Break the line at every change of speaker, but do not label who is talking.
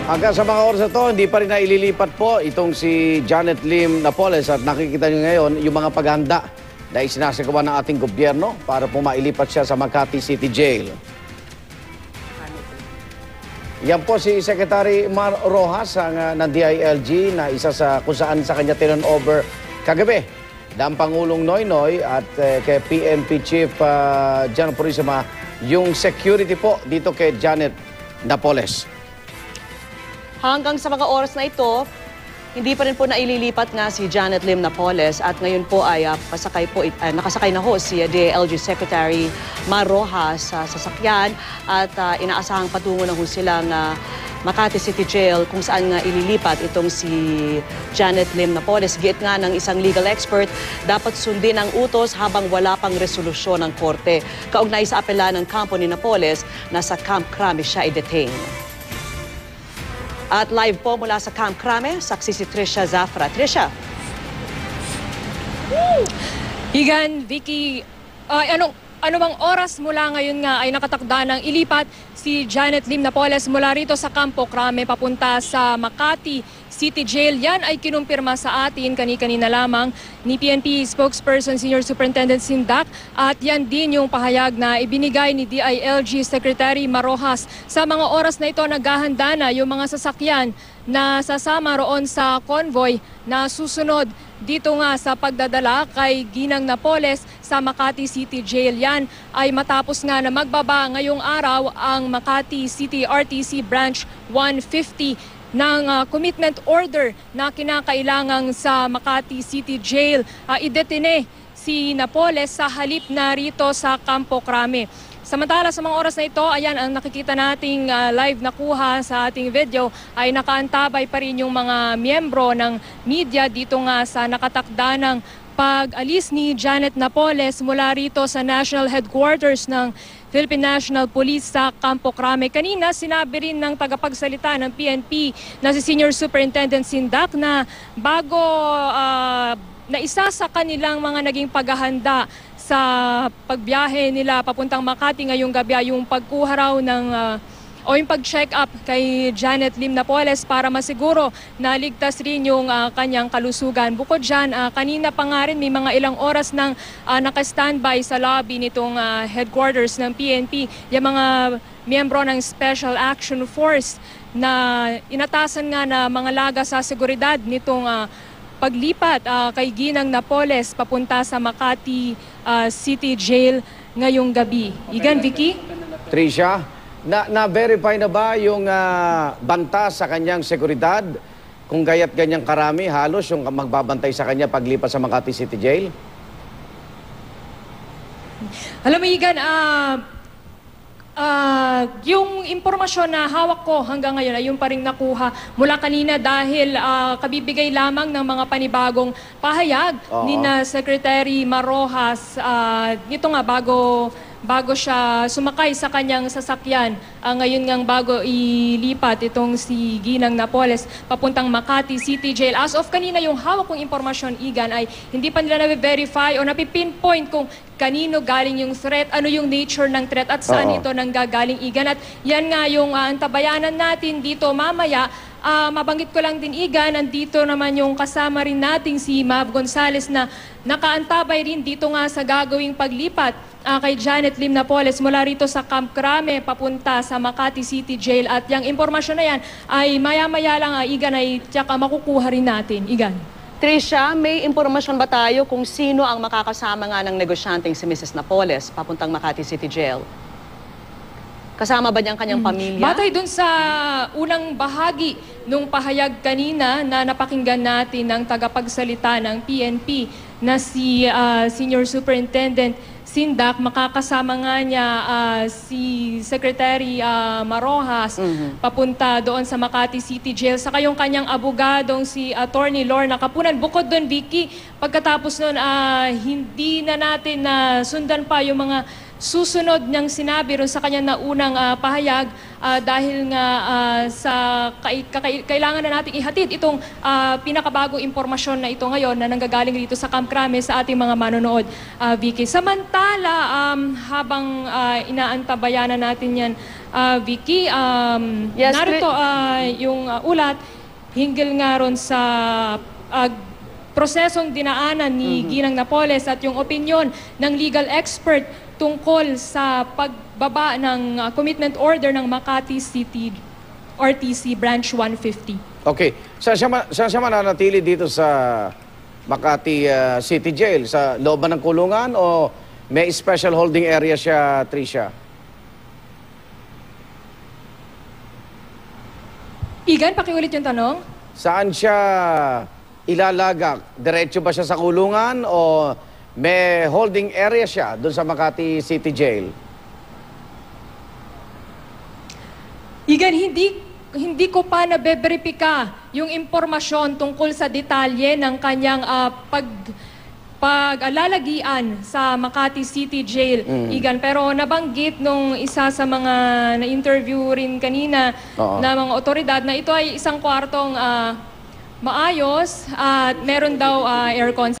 Hanggang sa mga oras na to, hindi pa rin naililipat po itong si Janet Lim Napoles at nakikita niyo ngayon yung mga paghahanda na isinasagawa ng ating gobyerno para po mailipat siya sa Makati City Jail. Yan po si Secretary Mar Rojas ng DILG na isa sa kung saan sa kanya turnover kagabi ng Pangulong Noynoy at kay PNP Chief General Purisima yung security po dito kay Janet Napoles.
Hanggang sa mga oras na ito, hindi pa rin po naililipat nga si Janet Lim Napoles at ngayon po ay nakasakay na ho si DILG Secretary Mar Rojas sa sasakyan at inaasahang patungo na ho silang Makati City Jail kung saan nga ililipat itong si Janet Lim Napoles. Giit nga ng isang legal expert, dapat sundin ang utos habang wala pang resolusyon ng korte. Kaugnay sa apela ng kampo ni Napoles na sa Camp Crame siya i-detain. At live po mula sa Camp Crame, saksi si Trisha Zafra. Trisha.
Higan, Vicky, ano bang oras mula ngayon nga ay nakatakda ng ilipat si Janet Lim Napoles mula rito sa Campo Crame papunta sa Makati City Jail? Yan ay kinumpirma sa atin kani-kanina lamang ni PNP spokesperson Senior Superintendent Sindak at yan din yung pahayag na ibinigay ni DILG Secretary Mar Rojas. Sa mga oras na ito naghahanda na yung mga sasakyan na sasama roon sa convoy na susunod dito nga sa pagdadala kay Ginang Napoles sa Makati City Jail. Yan ay matapos nga na magbaba ngayong araw ang Makati City RTC Branch 150 ng commitment order na kinakailangang sa Makati City Jail idetine si Napoles sa halip na rito sa Campo Crame. Samantala sa mga oras na ito, ayan ang nakikita nating live na kuha sa ating video ay nakaantabay pa rin yung mga miyembro ng media dito nga sa nakatakda ng pag-alis ni Janet Napoles mula rito sa National Headquarters ng Philippine National Police sa Campo Crame. Kanina sinabi rin ng tagapagsalita ng PNP na si Senior Superintendent Sindak na bago na isa sa kanilang mga naging paghahanda sa pagbiyahe nila papuntang Makati ngayong gabi ay yung pagkuha raw ng o yung pag-check up kay Janet Lim Napoles para masiguro na ligtas rin yung kanyang kalusugan. Bukod dyan, kanina pa nga rin may mga ilang oras nang naka-standby sa lobby nitong headquarters ng PNP yung mga miyembro ng Special Action Force na inatasan nga na mga laga sa seguridad nitong paglipat kay Ginang Napoles papunta sa Makati City Jail ngayong gabi. Igan, Vicky?
Trisha, na-verify na ba yung banta sa kanyang seguridad? Kung gaya't ganyang karami, halos yung magbabantay sa kanya paglipat sa Makati City Jail?
Alam mo, Igan, yung impormasyon na hawak ko hanggang ngayon ay yung pa rin nakuha mula kanina dahil kabibigay lamang ng mga panibagong pahayag ni na Secretary Mar Rojas nito nga bago siya sumakay sa kanyang sasakyan ngayon ngang bago ilipat itong si Ginang Napoles papuntang Makati City Jail. As of kanina yung hawak kong impormasyon, Igan, ay hindi pa nila na-verify o napipinpoint kung kanino galing yung threat, ano yung nature ng threat at saan ito nanggagaling, Igan. At yan nga yung antabayanan natin dito mamaya. Mabanggit ko lang din, Igan, nandito naman yung kasama rin nating si Mav Gonzales na nakaantabay rin dito nga sa gagawing paglipat kay Janet Lim Napoles mula rito sa Camp Crame papunta sa Makati City Jail. At yung impormasyon na yan ay maya-maya lang, Igan, ay tsaka makukuha rin natin, Igan.
Trisha, may impormasyon ba tayo kung sino ang makakasama nga ng negosyanteng si Mrs. Napoles papuntang Makati City Jail? Kasama ba niya ang kanyang pamilya?
Batay dun sa unang bahagi nung pahayag kanina na napakinggan natin ng tagapagsalita ng PNP na si Senior Superintendent Sindak, makakasama nga niya si Secretary Mar Rojas papunta doon sa Makati City Jail. Saka yung kanyang abogadong si Attorney Lorna Kapunan. Bukod doon, Vicky, pagkatapos noon, hindi na natin sundan pa yung mga susunod niyang sinabi ron sa kanya na unang pahayag dahil nga kailangan na nating ihatid itong pinakabagong impormasyon na ito ngayon na nanggagaling dito sa Camp Crame sa ating mga manonood, Vicky. Samantala, habang inaantabayanan natin yan, Vicky,
Yes,
narito yung ulat hinggil nga ron sa prosesong dinaanan ni Ginang Napoles at yung opinyon ng legal expert tungkol sa pagbaba ng commitment order ng Makati City RTC Branch 150.
Okay. Saan siya mananatili dito sa Makati City Jail? Sa loob ba ng kulungan o may special holding area siya, Tricia?
Igan, pakiulit yung tanong.
Saan siya ilalagak? Diretso ba siya sa kulungan o may holding area siya doon sa Makati City Jail?
Igan, hindi ko pa nabeberipika yung impormasyon tungkol sa detalye ng kanyang pag-alalagian sa Makati City Jail, Igan. Pero nabanggit nung isa sa mga na-interview rin kanina na mga otoridad na ito ay isang kwartong maayos at meron daw aircon.